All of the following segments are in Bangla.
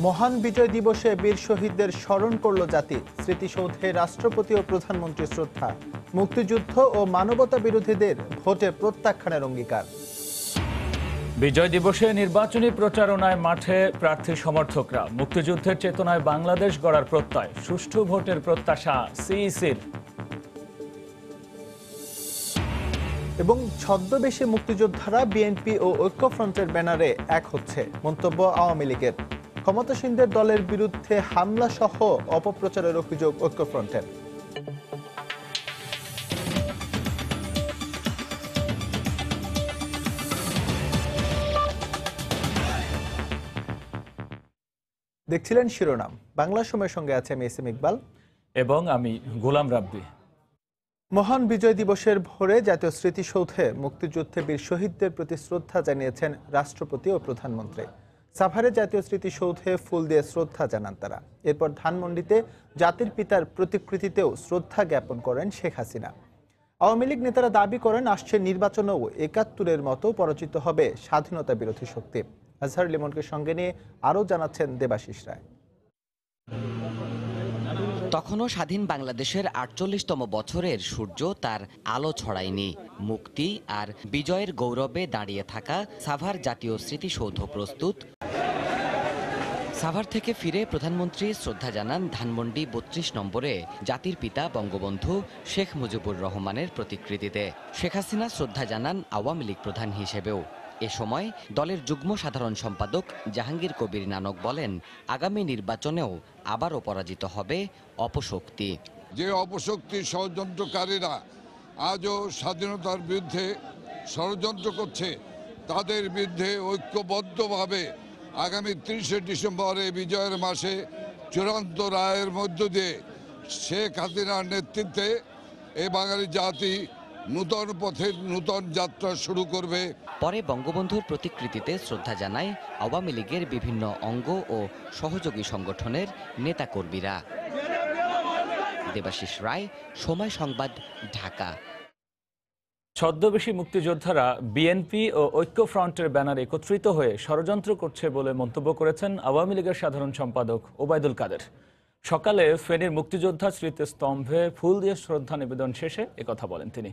মহান বিজয় দিবসে বীর শহীদদের স্মরণ করল জাতি। স্মৃতিসৌধে রাষ্ট্রপতি ও প্রধানমন্ত্রী শ্রদ্ধা। মুক্তিযুদ্ধ ও মানবতা বিরোধীদের ভোটে প্রত্যাখ্যানের অঙ্গীকার। বিজয় দিবসে নির্বাচনী প্রচারণায় মাঠে প্রার্থী সমর্থকরা। মুক্তিযুদ্ধের চেতনায় বাংলাদেশ গড়ার প্রত্যয়। সুষ্ঠু ভোটের প্রত্যাশা সিইসির। এবং ছদ্মবেশী মুক্তিযোদ্ধারা বিএনপি ও ঐক্যফ্রন্টের ব্যানারে এক হচ্ছে, মন্তব্য আওয়ামী লীগের। ক্ষমতাসীনদের দলের বিরুদ্ধে হামলা সহ অপপ্রচারের অভিযোগ ঐক্যফ্রন্টের। দেখছিলেন শিরোনাম। বাংলা সময়ের সঙ্গে আছে আমি এস এম ইকবাল এবং আমি গোলাম রাব্বি। মহান বিজয় দিবসের ভোরে জাতীয় স্মৃতিসৌধে মুক্তিযুদ্ধে বীর শহীদদের প্রতি শ্রদ্ধা জানিয়েছেন রাষ্ট্রপতি ও প্রধানমন্ত্রী। সাভারে জাতীয় স্মৃতিসৌধে ফুল দিয়ে শ্রদ্ধা জানান তারা। এরপর ধানমন্ডিতে জাতির পিতার প্রতিকৃতিতেও শ্রদ্ধা জ্ঞাপন করেন শেখ হাসিনা। আওয়ামী লীগ নেতারা দাবি করেন আসছে নির্বাচনেও ৭১-এর মতো পরাজিত হবে স্বাধীনতা বিরোধী শক্তি। আজহার লিমনকে সঙ্গে নিয়ে আরও জানাচ্ছেন দেবাশিস রায়। তখনও স্বাধীন বাংলাদেশের ৪৮তম বছরের সূর্য তার আলো ছড়ায়নি। মুক্তি আর বিজয়ের গৌরবে দাঁড়িয়ে থাকা সাভার জাতীয় স্মৃতিসৌধ প্রস্তুত। সাভার থেকে ফিরে প্রধানমন্ত্রী শ্রদ্ধা জানান ধানমন্ডি ৩২ নম্বরে জাতির পিতা বঙ্গবন্ধু শেখ মুজিবুর রহমানের প্রতিকৃতিতে। শেখ হাসিনা শ্রদ্ধা জানান আওয়ামী লীগ প্রধান হিসেবেও। এ সময় দলের যুগ্ম সাধারণ সম্পাদক জাহাঙ্গীর কবির নানক বলেন, আগামী নির্বাচনেও আবারও পরাজিত হবে অপশক্তি। যে অপশক্তির ষড়যন্ত্রকারীরা আজও স্বাধীনতার বিরুদ্ধে ষড়যন্ত্র করছে, তাদের বিরুদ্ধে ঐক্যবদ্ধভাবে আগামী ৩০শে ডিসেম্বরে বিজয়ের মাসে চূড়ান্ত রায়ের মধ্য দিয়ে শেখ হাসিনার নেতৃত্বে এই বাঙালি জাতি নূতন পথের নূতন যাত্রা শুরু করবে। পরে বঙ্গবন্ধুর প্রতিকৃতিতে শ্রদ্ধা জানায় আওয়ামী লীগের বিভিন্ন অঙ্গ ও সহযোগী সংগঠনের নেতাকর্মীরা। দেবাশিস রায়, সময় সংবাদ, ঢাকা। ছদ্মবেশী মুক্তিযোদ্ধারা বিএনপি ও ঐক্যফ্রন্টের ব্যানারে একত্রিত হয়ে ষড়যন্ত্র করছে বলে মন্তব্য করেছেন আওয়ামী লীগের সাধারণ সম্পাদক ওবায়দুল কাদের। সকালে ফেনীর মুক্তিযোদ্ধা স্মৃতিস্তম্ভে ফুল দিয়ে শ্রদ্ধা নিবেদন শেষে একথা বলেন তিনি।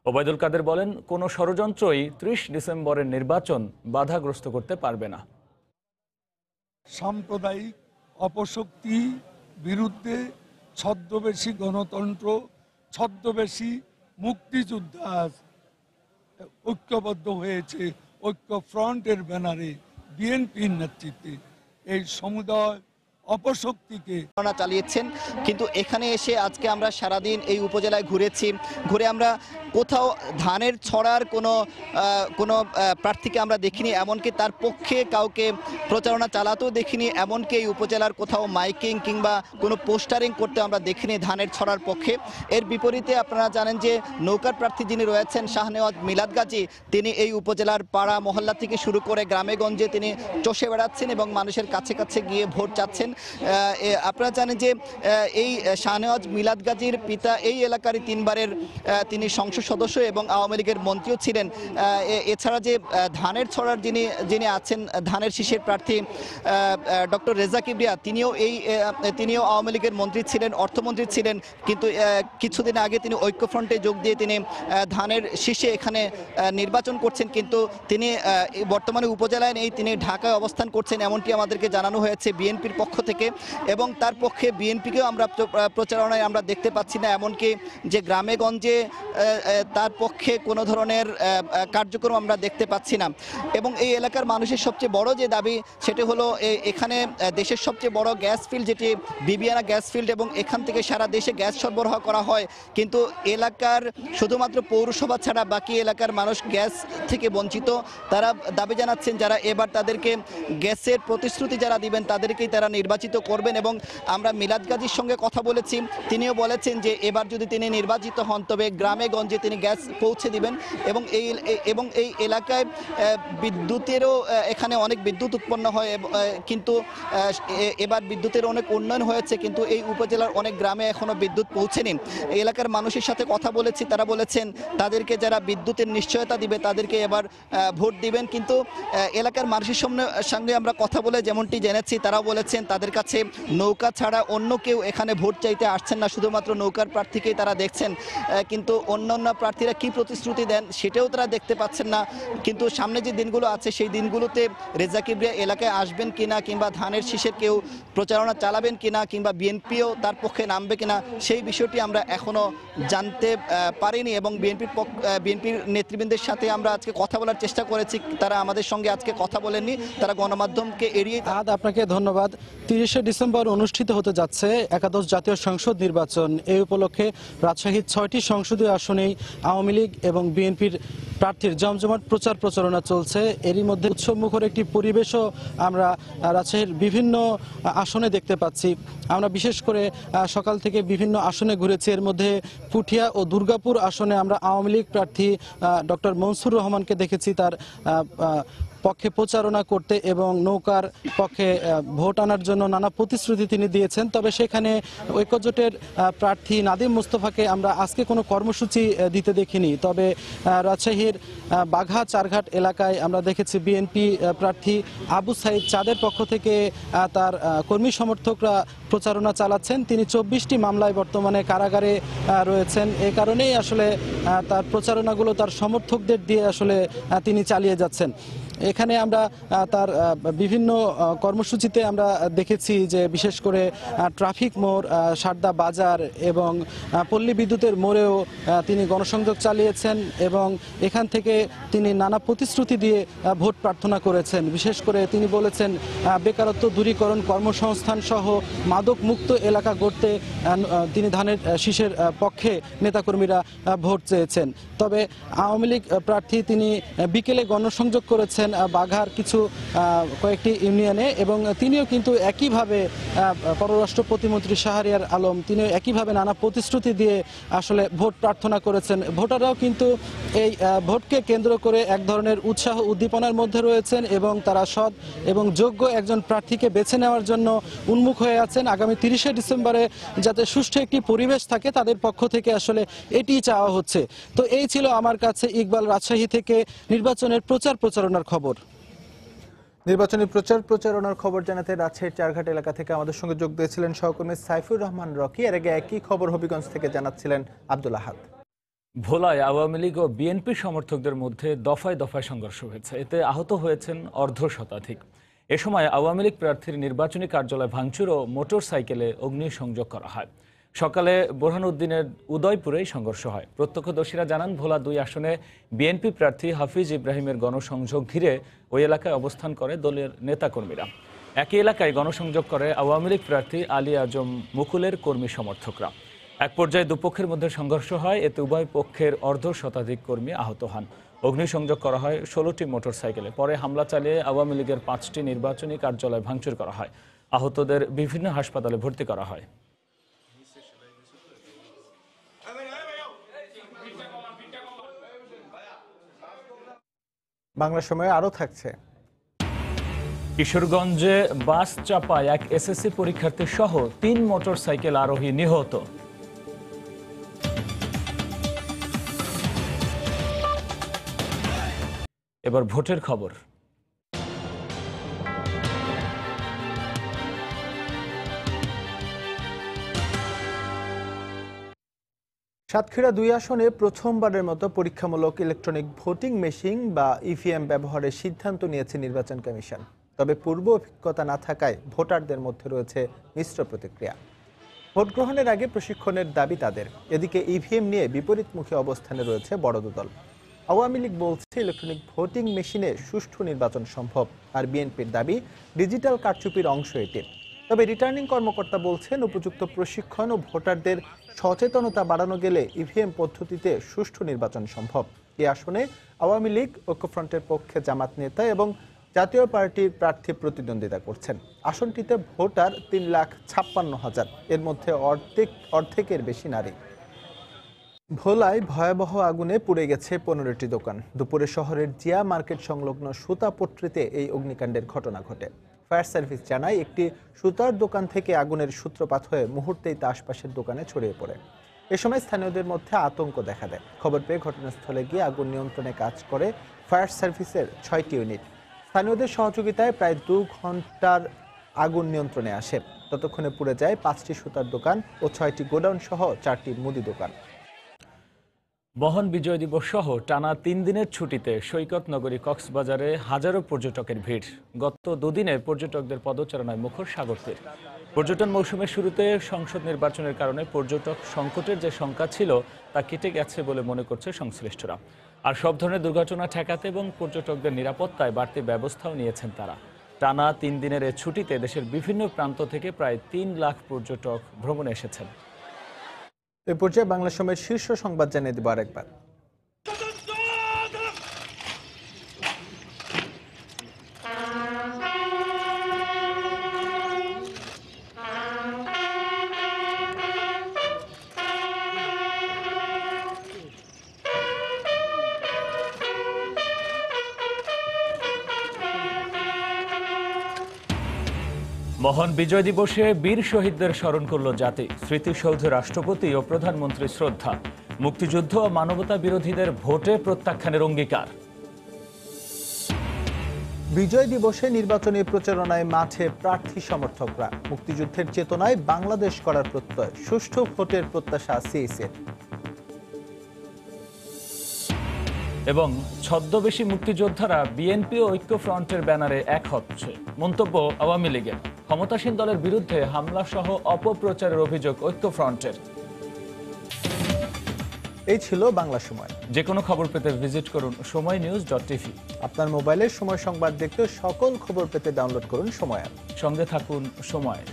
ওবায়দুল কাদের বলেন, কোনো ষড়যন্ত্রই ৩০ ডিসেম্বরের নির্বাচন বাধাগ্রস্ত করতে পারবে না। সাম্প্রদায়িক অপশক্তি বিরুদ্ধে ছদ্মবেশী গণতন্ত্র, ছদ্মবেশী মুক্তিযোদ্ধা ঐক্যবদ্ধ হয়েছে ঐক্যফ্রন্টের ব্যানারে বিএনপির নেতৃত্বে। এই সমুদায় অপশক্তিকে চালিয়েছেন। কিন্তু এখানে এসে আজকে আমরা সারাদিন এই উপজেলায় ঘুরে আমরা কোথাও ধানের ছড়ার কোনো প্রার্থীকে আমরা দেখিনি, এমনকি তার পক্ষে কাউকে প্রচারণা চালাতেও দেখিনি। এমনকি এই উপজেলার কোথাও মাইকিং কিংবা কোনো পোস্টারিং করতে আমরা দেখিনি ধানের ছড়ার পক্ষে। এর বিপরীতে আপনারা জানেন যে নৌকার প্রার্থী যিনি রয়েছেন শাহনেওয়াজ মিলাদ গাজী, তিনি এই উপজেলার পাড়া মহল্লা থেকে শুরু করে গ্রামে গঞ্জে তিনি চষে বেড়াচ্ছেন এবং মানুষের কাছে কাছে গিয়ে ভোট চাচ্ছেন। আপনারা জানেন যে এই শাহনেওয়াজ মিলাদ গাজীর পিতা এই এলাকারই ৩বারের তিনি সংসদ সদস্য এবং আওয়ামী লীগের মন্ত্রীও ছিলেন। এছাড়া যে ধানের ছড়ার যিনি আছেন ধানের শীষের প্রার্থী ডক্টর রেজা কিবরিয়া, তিনিও আওয়ামী লীগের মন্ত্রী ছিলেন, অর্থমন্ত্রী ছিলেন। কিন্তু কিছুদিন আগে তিনি ঐক্যফ্রন্টে যোগ দিয়ে তিনি ধানের শীষে এখানে নির্বাচন করছেন। কিন্তু তিনি বর্তমানে উপজেলায় নেই, তিনি ঢাকায় অবস্থান করছেন এমনটি আমাদেরকে জানানো হয়েছে বিএনপির পক্ষ থেকে। এবং তার পক্ষে বিএনপিকেও আমরা প্রচারণায় আমরা দেখতে পাচ্ছি না, এমনকি যে গ্রামে গঞ্জে তার পক্ষে কোনো ধরনের কার্যক্রম আমরা দেখতে পাচ্ছি না। এবং এই এলাকার মানুষের সবচেয়ে বড় যে দাবি সেটি হলো এখানে দেশের সবচেয়ে বড় গ্যাস ফিল্ড যেটি বিবিয়ানা গ্যাস ফিল্ড, এবং এখান থেকে সারা দেশে গ্যাস সরবরাহ করা হয়। কিন্তু এলাকার শুধুমাত্র পৌরসভা ছাড়া বাকি এলাকার মানুষ গ্যাস থেকে বঞ্চিত। তারা দাবি জানাচ্ছেন যারা এবার তাদেরকে গ্যাসের প্রতিশ্রুতি যারা দিবেন তাদেরকেই তারা নির্বাচন নির্বাচিত করবেন। এবং আমরা মিলাদ গাজীর সঙ্গে কথা বলেছি, তিনিও বলেছেন যে এবার যদি তিনি নির্বাচিত হন তবে গ্রামে গঞ্জে তিনি গ্যাস পৌঁছে দিবেন। এবং এই এলাকায় বিদ্যুতেরও এখানে অনেক বিদ্যুৎ উৎপন্ন হয়, কিন্তু এবার বিদ্যুতের অনেক উন্নয়ন হয়েছে, কিন্তু এই উপজেলার অনেক গ্রামে এখনো বিদ্যুৎ পৌঁছেনি। এই এলাকার মানুষের সাথে কথা বলেছি, তারা বলেছেন তাদেরকে যারা বিদ্যুতের নিশ্চয়তা দিবে তাদেরকে এবার ভোট দিবেন। কিন্তু এলাকার মানুষের সঙ্গে আমরা কথা বলে যেমনটি জেনেছি, তারা বলেছেন তাদের কাছে নৌকা ছাড়া অন্য কেউ এখানে ভোট চাইতে আসছেন না, শুধুমাত্র নৌকার প্রার্থীকেই তারা দেখছেন। কিন্তু অন্যান্য প্রার্থীরা কি প্রতিশ্রুতি দেন সেটাও তারা দেখতে পাচ্ছেন না। কিন্তু সামনে যে দিনগুলো আছে সেই দিনগুলোতে রেজা কিবরিয়া এলাকায় আসবেন কিনা, কিংবা ধানের শীষের কেউ প্রচারণা চালাবেন কিনা, কিংবা বিএনপিও তার পক্ষে নামবে কিনা, সেই বিষয়টি আমরা এখনো জানতে পারিনি। এবং বিএনপির নেতৃবৃন্দের সাথে আমরা আজকে কথা বলার চেষ্টা করেছি, তারা আমাদের সঙ্গে আজকে কথা বলেননি, তারা গণমাধ্যমকে এড়িয়ে। আপনাকে ধন্যবাদ। 30শে ডিসেম্বর অনুষ্ঠিত হতে যাচ্ছে একাদশ জাতীয় সংসদ নির্বাচন। এই উপলক্ষে রাজশাহীর 6টি সংসদীয় আসনেই আওয়ামী লীগ এবং বিএনপির প্রার্থীর জমজমাট প্রচারণা চলছে। এরই মধ্যে উৎসবমুখর একটি পরিবেশও আমরা রাজশাহীর বিভিন্ন আসনে দেখতে পাচ্ছি। আমরা বিশেষ করে সকাল থেকে বিভিন্ন আসনে ঘুরেছি। এর মধ্যে পুঠিয়া ও দুর্গাপুর আসনে আমরা আওয়ামী লীগ প্রার্থী ডক্টর মনসুর রহমানকে দেখেছি তার পক্ষে প্রচারণা করতে এবং নৌকার পক্ষে ভোট আনার জন্য নানা প্রতিশ্রুতি তিনি দিয়েছেন। তবে সেখানে ঐক্যজোটের প্রার্থী নাদিম মুস্তফাকে আমরা আজকে কোনো কর্মসূচি দিতে দেখিনি। তবে রাজশাহীর বাঘা চারঘাট এলাকায় আমরা দেখেছি বিএনপি প্রার্থী আবু সাইদ চাঁদের পক্ষ থেকে তার কর্মী সমর্থকরা প্রচারণা চালাচ্ছেন। তিনি 24টি মামলায় বর্তমানে কারাগারে রয়েছেন। এ কারণেই আসলে তার প্রচারণাগুলো তার সমর্থকদের দিয়ে আসলে তিনি চালিয়ে যাচ্ছেন। এখানে আমরা তার বিভিন্ন কর্মসূচিতে আমরা দেখেছি যে বিশেষ করে ট্রাফিক মোড়, সারদা বাজার এবং পল্লী বিদ্যুতের মোড়েও তিনি গণসংযোগ চালিয়েছেন এবং এখান থেকে তিনি নানা প্রতিশ্রুতি দিয়ে ভোট প্রার্থনা করেছেন। বিশেষ করে তিনি বলেছেন বেকারত্ব দূরীকরণ, কর্মসংস্থান সহ মাদক মুক্ত এলাকা গড়তে তিনি ধানের শীষের পক্ষে নেতাকর্মীরা ভোট চেয়েছেন। তবে আওয়ামী লীগ প্রার্থী তিনি বিকেলে গণসংযোগ করেছেন বাঘার কয়েকটি ইউনিয়নে এবং তিনিও কিন্তু একইভাবে পররাষ্ট্র প্রতিমন্ত্রী শাহরিয়ার আলম তিনিও একইভাবে নানা প্রতিশ্রুতি দিয়ে আসলে ভোট প্রার্থনা করেছেন। ভোটাররাও কিন্তু এই ভোটকে কেন্দ্র করে এক ধরনের উৎসাহ উদ্দীপনার মধ্যে রয়েছেন এবং তারা সৎ এবং যোগ্য একজন প্রার্থীকে বেছে নেওয়ার জন্য উন্মুখ হয়ে আছেন। আগামী 30শে ডিসেম্বরে যাতে সুষ্ঠু একটি পরিবেশ থাকে তাদের পক্ষ থেকে আসলে এটিই চাওয়া হচ্ছে। তো এই ছিল আমার কাছে ইকবাল রাজশাহী থেকে নির্বাচনের প্রচারণার খবর। নির্বাচনী প্রচারণার খবর জানাতে রাজশাহীর চারঘাট এলাকা থেকে আমাদের সঙ্গে যোগ দিয়েছিলেন সহকর্মী সাইফুর রহমান রকি। এর আগে একই খবর হবিগঞ্জ থেকে জানাচ্ছিলেন আব্দুল আহাদ। ভোলায় আওয়ামী লীগ ও বিএনপি সমর্থকদের মধ্যে দফায় দফায় সংঘর্ষ হয়েছে। এতে আহত হয়েছেন অর্ধশতাধিক। এ সময় আওয়ামী লীগ প্রার্থীর নির্বাচনী কার্যালয় ভাঙচুর ও মোটর সাইকেলে অগ্নিসংযোগ করা হয়। সকালে বোরহানউদ্দিনের উদয়পুরেই সংঘর্ষ হয়। প্রত্যক্ষদর্শীরা জানান ভোলা 2 আসনে বিএনপি প্রার্থী হাফিজ ইব্রাহিমের গণসংযোগ ঘিরে ওই এলাকায় অবস্থান করে দলের নেতাকর্মীরা। একই এলাকায় গণসংযোগ করে আওয়ামী লীগ প্রার্থী আলী আজম মুকুলের কর্মী সমর্থকরা। এক পর্যায়ে দুপক্ষের মধ্যে সংঘর্ষ হয়। এতে উভয় পক্ষের অর্ধশতাধিক কর্মী আহত হন। অগ্নিসংযোগ করা হয় 16টি মোটরসাইকেলে। পরে হামলা চালিয়ে আওয়ামী লীগের 5টি নির্বাচনী কার্যালয় ভাঙচুর করা হয়। আহতদের বিভিন্ন হাসপাতালে ভর্তি করা হয়। বাংলা সময়ে আরও থাকছে। কিশোরগঞ্জে বাস চাপায় এক এসএসসি পরীক্ষার্থী সহ 3 মোটরসাইকেল আরোহী নিহত। এবার ভোটের খবর। সাতক্ষীরা 2 আসনে প্রথমবারের মতো পরীক্ষামূলক ইলেকট্রনিক ভোটিং মেশিন বা ইভিএম ব্যবহারের সিদ্ধান্ত নিয়েছে নির্বাচন কমিশন। তবে পূর্ব অভিজ্ঞতা না থাকায় ভোটারদের মধ্যে রয়েছে মিশ্র প্রতিক্রিয়া। ভোট গ্রহণের আগে প্রশিক্ষণের দাবি তাদের। এদিকে ইভিএম নিয়ে বিপরীতমুখী অবস্থানে রয়েছে বড় দল। আওয়ামী লীগ বলছে ইলেকট্রনিক ভোটিং মেশিনে সুষ্ঠু নির্বাচন সম্ভব, আর বিএনপির দাবি ডিজিটাল কারচুপির অংশ এটি। তবে রিটার্নিং কর্মকর্তা বলছেন উপযুক্ত প্রশিক্ষণ ও ভোটারদের সচেতনতা বাড়ানো গেলে ইভিএম পদ্ধতিতে সুষ্ঠু নির্বাচন সম্ভব। এই আসনে আওয়ামী লীগ, ঐক্যফ্রন্টের পক্ষে জামাত নেতা এবং জাতীয় পার্টির প্রার্থী প্রতিদ্বন্দ্বিতা করছেন। আসনটিতে ভোটার 3,56,000, এর মধ্যে অর্ধেকের বেশি নারী। ভোলায় ভয়াবহ আগুনে পুড়ে গেছে 15টি দোকান। দুপুরে শহরের জিয়া মার্কেট সংলগ্ন সুতাপট্টিতে এই অগ্নিকাণ্ডের ঘটনা ঘটে। ফায়ার সার্ভিস জানায় একটি সুতার দোকান থেকে আগুনের সূত্রপাত হয়ে মুহূর্তেই তা আশপাশের দোকানে ছড়িয়ে পড়ে। এ সময় স্থানীয়দের মধ্যে আতঙ্ক দেখা দেয়। খবর পেয়ে ঘটনাস্থলে গিয়ে আগুন নিয়ন্ত্রণে কাজ করে ফায়ার সার্ভিসের 6টি ইউনিট। স্থানীয়দের সহযোগিতায় প্রায় 2 ঘন্টার আগুন নিয়ন্ত্রণে আসে। ততক্ষণে পুড়ে যায় 5টি সুতার দোকান ও 6টি গোডাউন সহ 4টি মুদি দোকান। মহান বিজয় দিবস সহ টানা 3 দিনের ছুটিতে সৈকত নগরী কক্সবাজারে হাজারো পর্যটকের ভিড়। গত দুদিনে পর্যটকদের পদচারণায় মুখর সাগর তীর। পর্যটন মৌসুমের শুরুতে সংসদ নির্বাচনের কারণে পর্যটক সংকটের যে শঙ্কা ছিল তা কেটে গেছে বলে মনে করছে সংশ্লিষ্টরা। আর সব ধরনের দুর্ঘটনা ঠেকাতে এবং পর্যটকদের নিরাপত্তায় বাড়তি ব্যবস্থাও নিয়েছেন তারা। টানা 3 দিনের এই ছুটিতে দেশের বিভিন্ন প্রান্ত থেকে প্রায় 3 লাখ পর্যটক ভ্রমণে এসেছেন। এ পর্যায়ে বাংলা সময়ের শীর্ষ সংবাদ জানিয়ে দেব আরেকবার। মহান বিজয় দিবসে বীর শহীদদের স্মরণ করল জাতি। স্মৃতিসৌধে রাষ্ট্রপতি ও প্রধানমন্ত্রী শ্রদ্ধা। মুক্তিযুদ্ধ ও মানবতা বিরোধীদের ভোটে প্রত্যাখ্যানের অঙ্গীকার। বিজয় দিবসে নির্বাচনী প্রচারণায় মাঠে প্রার্থী সমর্থকরা। মুক্তিযুদ্ধের চেতনায় বাংলাদেশ করার প্রত্যয়। সুষ্ঠু ভোটের প্রত্যাশা সিএসির। এবং ছদ্মবেশী মুক্তিযোদ্ধারা বিএনপি ও ঐক্যফ্রন্টের ব্যানারে এক হচ্ছে। মন্তব্য আওয়ামী লীগের। ক্ষমতাসীন দলের বিরুদ্ধে হামলা সহ অপপ্রচারের অভিযোগ ঐক্যফ্রন্টের। এই ছিল বাংলা সময়। যে কোনো খবর পেতে ভিজিট করুন সময়নিউজ.tv। আপনার মোবাইলে সময় সংবাদ দেখতে সকল খবর পেতে ডাউনলোড করুন সময় অ্যাপ। সঙ্গে থাকুন সময়।